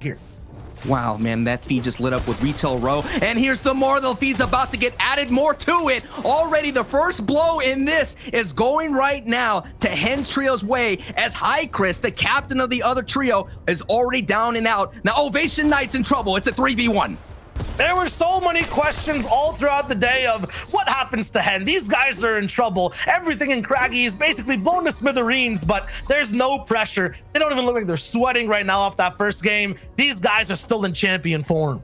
here. Wow, man, that feed just lit up with retail row. And here's the more. The feed's about to get added more to it. Already the first blow in this is going right now to Hens Trio's way as High Chris, the captain of the other trio, is already down and out. Now Ovation Knight's in trouble. It's a 3v1. There were so many questions all throughout the day of what happens to Hen. These guys are in trouble. Everything in Craggy is basically blown to smithereens, but there's no pressure. They don't even look like they're sweating right now off that first game. These guys are still in champion form.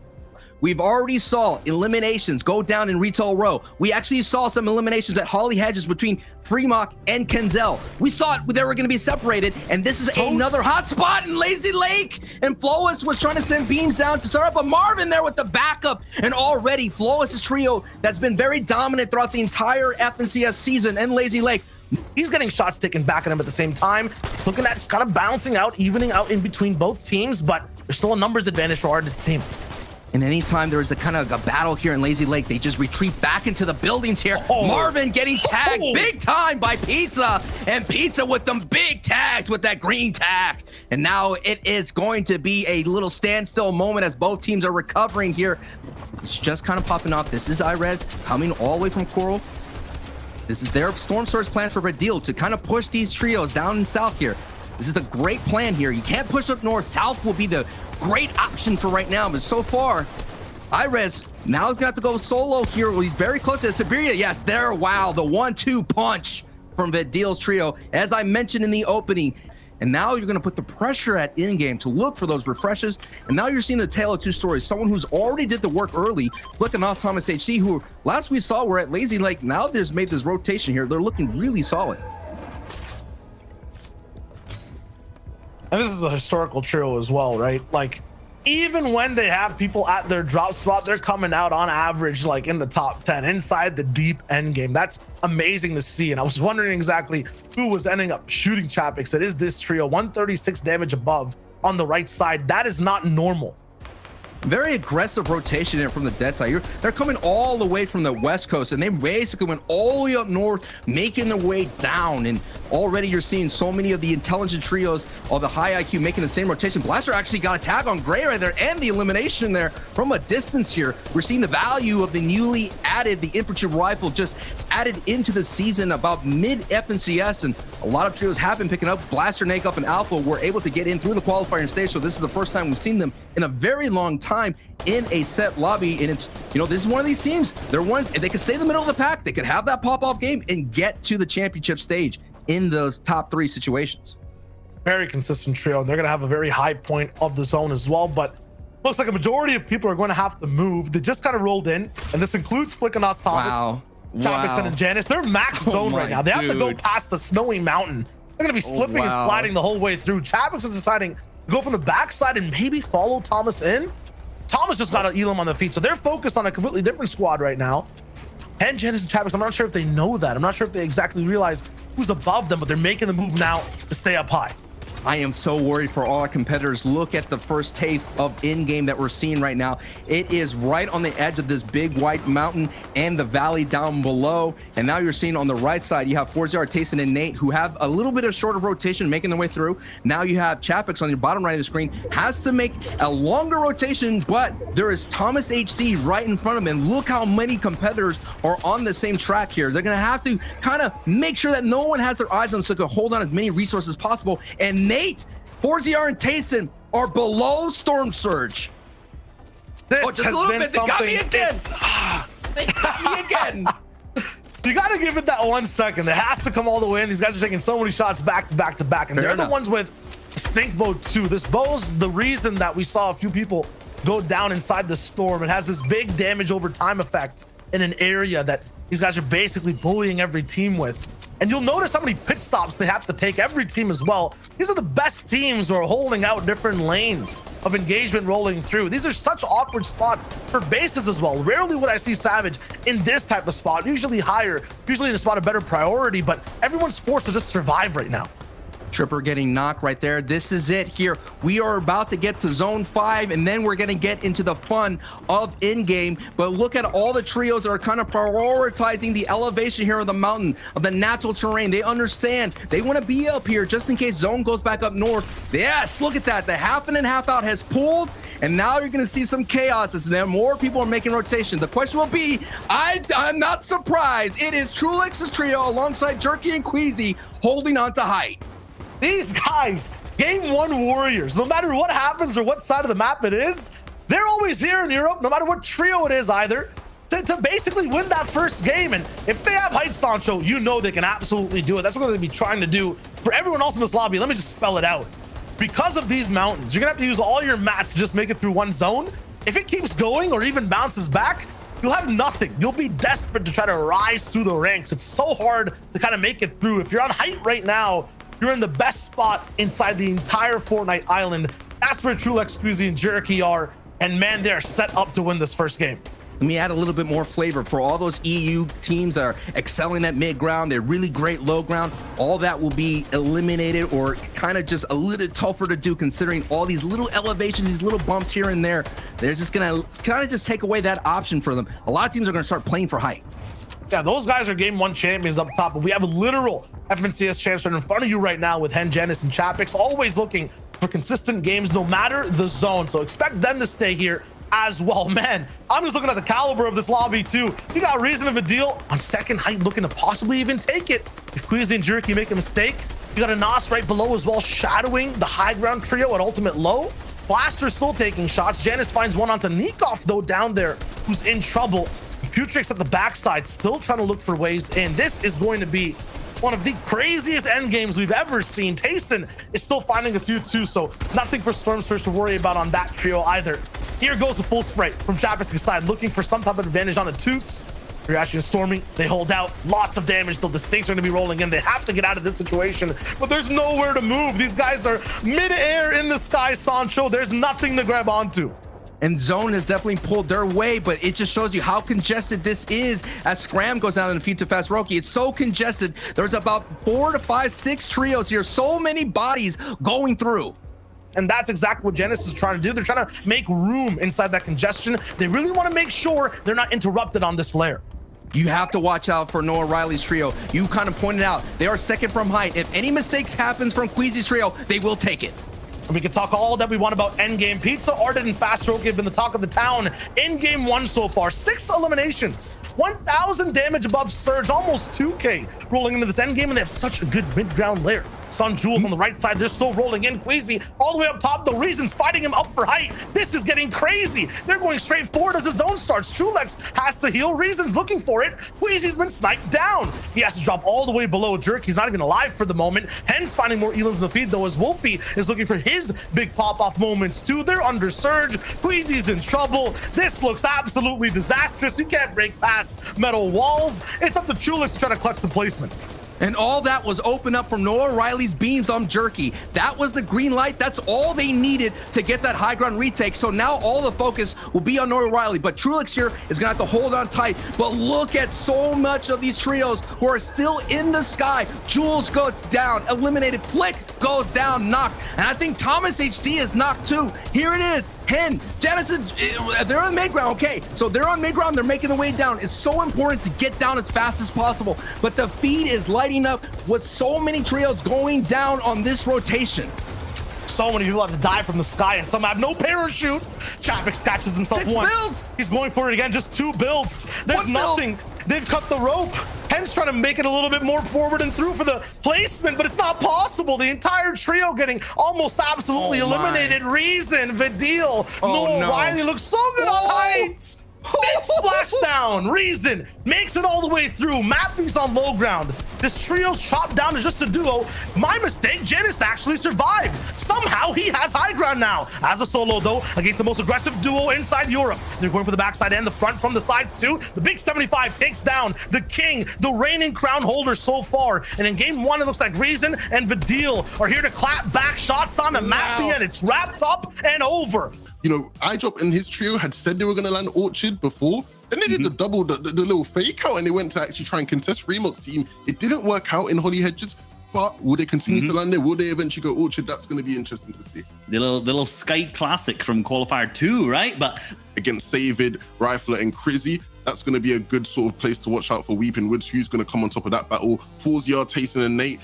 We've already saw eliminations go down in retail row. We actually saw some eliminations at Holly Hedges between Fremont and Kenzel. We saw it, they were going to be separated, and this is another hot spot in Lazy Lake. And Flois was trying to send beams down to start up, but Marvin there with the backup. And already Flois' trio that's been very dominant throughout the entire FNCS season and Lazy Lake. He's getting shots taken back at him at the same time. It's looking at it's kind of balancing out, evening out in between both teams, but there's still a numbers advantage for our team. And anytime there is a kind of a battle here in Lazy Lake, they just retreat back into the buildings here. Marvin getting tagged big time by Pizza, and Pizza with them big tags with that green tag. And now it is going to be a little standstill moment as both teams are recovering here. It's just kind of popping off. This is Irez coming all the way from Coral. This is their Storm Surge plan for Radil to kind of push these trios down in south here. This is the great plan here. You can't push up north. South will be the great option for right now, but so far, Irez now is gonna have to go solo here. Well, he's very close to Siberia. Yes, there, wow, the 1-2 punch from Vidil's trio, as I mentioned in the opening. And now you're gonna put the pressure at in-game to look for those refreshes. And now you're seeing the tale of two stories. Someone who's already did the work early, looking off Thomas HD, who last we saw were at Lazy Lake. Now there's made this rotation here. They're looking really solid. And this is a historical trio as well, right? Like, even when they have people at their drop spot, they're coming out on average like in the top 10 inside the deep end game. That's amazing to see. And I was wondering exactly who was ending up shooting Chapix. It is this trio, 136 damage above on the right side. That is not normal. Very aggressive rotation here from the dead side. They're coming all the way from the west coast, and they basically went all the way up north, making their way down. And already you're seeing so many of the intelligent trios of the high IQ making the same rotation. Blaster actually got a tag on Gray right there, and the elimination there from a distance here. We're seeing the value of the newly added, the infantry rifle just added into the season about mid FNCS, and a lot of trios have been picking up. Blaster, Nakeup, and Alpha were able to get in through the qualifying stage, so this is the first time we've seen them in a very long time in a set lobby. And it's, you know, this is one of these teams, they're ones, and they can stay in the middle of the pack, they could have that pop-off game and get to the championship stage in those top 3 situations. Very consistent trio, and they're gonna have a very high point of the zone as well, but looks like a majority of people are going to have to move. They just kind of rolled in, and this includes Flickanos Thomas, Chapix, and Janice. They're max zone right now. They have to go past the snowy mountain. They're gonna be slipping and sliding the whole way through. Chapix is deciding to go from the backside and maybe follow Thomas in. Thomas just got an Elam on the feet, so they're focused on a completely different squad right now. And Janice and Chapix, I'm not sure if they know that. I'm not sure if they exactly realize who's above them, but they're making the move now to stay up high. I am so worried for all our competitors. Look at the first taste of in-game that we're seeing right now. It is right on the edge of this big white mountain and the valley down below. And now you're seeing on the right side, you have 4ZR, Tayson, and Nate, who have a little bit of shorter rotation making their way through. Now you have Chapix on your bottom right of the screen, has to make a longer rotation, but there is Thomas HD right in front of him. And look how many competitors are on the same track here. They're gonna have to kind of make sure that no one has their eyes on them so they can hold on as many resources as possible. And Nate, 4ZR, and Tayson are below Storm Surge. This just a little bit. They got me again. They got me again. You got to give it that 1 second. It has to come all the way in. These guys are taking so many shots back to back to back, and they're the ones with Stink Bow 2. This bow's the reason that we saw a few people go down inside the storm. It has this big damage over time effect in an area that these guys are basically bullying every team with. And you'll notice how many pit stops they have to take, every team as well. These are the best teams who are holding out different lanes of engagement rolling through. These are such awkward spots for bases as well. Rarely would I see Savage in this type of spot, usually higher, usually in a spot of better priority, but everyone's forced to just survive right now. Tripper getting knocked right there. This is it here. We are about to get to zone 5, and then we're going to get into the fun of in-game. But look at all the trios that are kind of prioritizing the elevation here of the mountain, of the natural terrain. They understand. They want to be up here just in case zone goes back up north. Yes, look at that. The half in and half out has pulled, and now you're going to see some chaos as more people are making rotation. The question will be, I'm not surprised. It is Trulix's trio alongside Jerky and Queasy holding on to height. These guys, game 1 warriors, no matter what happens or what side of the map it is, they're always here in Europe, no matter what trio it is either, to basically win that first game. And if they have height, Sancho, you know they can absolutely do it. That's what they're going to be trying to do. For everyone else in this lobby, let me just spell it out. Because of these mountains, you're going to have to use all your mats to just make it through one zone. If it keeps going or even bounces back, you'll have nothing. You'll be desperate to try to rise through the ranks. It's so hard to kind of make it through. If you're on height right now, you're in the best spot inside the entire Fortnite island. That's where Trulix, Queasy, and Jerky are. And man, they're set up to win this first game. Let me add a little bit more flavor for all those EU teams that are excelling at mid ground. They're really great low ground. All that will be eliminated or kind of just a little tougher to do considering all these little elevations, these little bumps here and there. They're just going to kind of just take away that option for them. A lot of teams are going to start playing for height. Yeah, those guys are game 1 champions up top, but we have a literal FNCS champs right in front of you right now with Hen, Janice, and Chapix, always looking for consistent games no matter the zone. So expect them to stay here as well. Man, I'm just looking at the caliber of this lobby too. You got Reason of a deal on second height, looking to possibly even take it. If Queasy and Jerky make a mistake, you got a Nos right below as well, shadowing the high ground trio at ultimate low. Blaster still taking shots. Janice finds one onto Nikoff though down there, who's in trouble. Putrix at the backside, still trying to look for ways in. This is going to be one of the craziest end games we've ever seen. Tayson is still finding a few too, so nothing for Storm Surge to worry about on that trio either. Here goes the full spray from Chapis' side, looking for some type of advantage on a Toos. Reaction is Stormy. They hold out. Lots of damage till the stakes are going to be rolling in. They have to get out of this situation, but there's nowhere to move. These guys are mid-air in the sky, Sancho. There's nothing to grab onto. And zone has definitely pulled their way, but it just shows you how congested this is as Scram goes down in defeat to Fast Roki. It's so congested. There's about 4 to 5, 6 trios here. So many bodies going through. And that's exactly what Genesis is trying to do. They're trying to make room inside that congestion. They really want to make sure they're not interrupted on this layer. You have to watch out for Noah Riley's trio. You kind of pointed out they are second from height. If any mistakes happens from Queasy's trio, they will take it. And we can talk all that we want about endgame. Pizza, Ardent, and Fast Roki have been the talk of the town in game 1 so far. 6 eliminations, 1,000 damage above Surge, almost 2K rolling into this endgame, and they have such a good mid-ground layer. Sun Jules on the right side, they're still rolling in. Queasy all the way up top, the Reason's fighting him up for height. This is getting crazy. They're going straight forward as the zone starts. Trulex has to heal. Reason's looking for it. Queasy's been sniped down. He has to drop all the way below Jerk. He's not even alive for the moment. Hen's finding more elims in the feed though, as Wolfie is looking for his big pop-off moments too. They're under Surge. Queasy's in trouble. This looks absolutely disastrous. You can't break past metal walls. It's up to Trulex to try to clutch some placement. And all that was open up from Noah Riley's beams on Jerky. That was the green light. That's all they needed to get that high ground retake. So now all the focus will be on Noah Riley. But Trulix here is going to have to hold on tight. But look at so much of these trios who are still in the sky. Jules goes down, eliminated. Flick goes down, knocked. And I think Thomas HD is knocked too. Here it is. Hen, Genesis, they're on mid ground. Okay, so they're on mid ground. They're making their way down. It's so important to get down as fast as possible. But the feed is lighting up with so many trios going down on this rotation. So many people have to die from the sky, and some have no parachute. Chapik scratches himself 6 once. builds. He's going for it again. Just 2 builds. There's One nothing. They've cut the rope. Hen's trying to make it a little bit more forward and through for the placement, but it's not possible. The entire trio getting almost absolutely eliminated. Reason, Vidil, Noah Riley looks so good on heights. Big splashdown. Reason makes it all the way through. Mappy's on low ground. This trio's chopped down to just a duo. My mistake, Janice actually survived. Somehow he has high ground now. As a solo though, against the most aggressive duo inside Europe. They're going for the backside and the front from the sides too. The big 75 takes down the king, the reigning crown holder so far. And in game 1, it looks like Reason and Vidil are here to clap back shots on the Mappy, and it's wrapped up and over. You know, iDrop and his trio had said they were going to land Orchard before. Then they did the little fake out, and they went to actually try and contest Remote's team. It didn't work out in Holly Hedges, but will they continue to land there? Will they eventually go Orchard? That's going to be interesting to see. The little Sky Classic from Qualifier 2, right? But against Savid, Rifler, and Crizzy, that's going to be a good sort of place to watch out for Weeping Woods. Who's going to come on top of that battle? Forzia, Tayson, and Nate.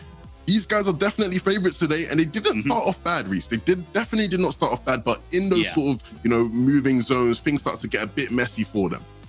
These guys are definitely favorites today, and they didn't start off bad, Reese. They definitely did not start off bad, but in those sort of, you know, moving zones, things start to get a bit messy for them.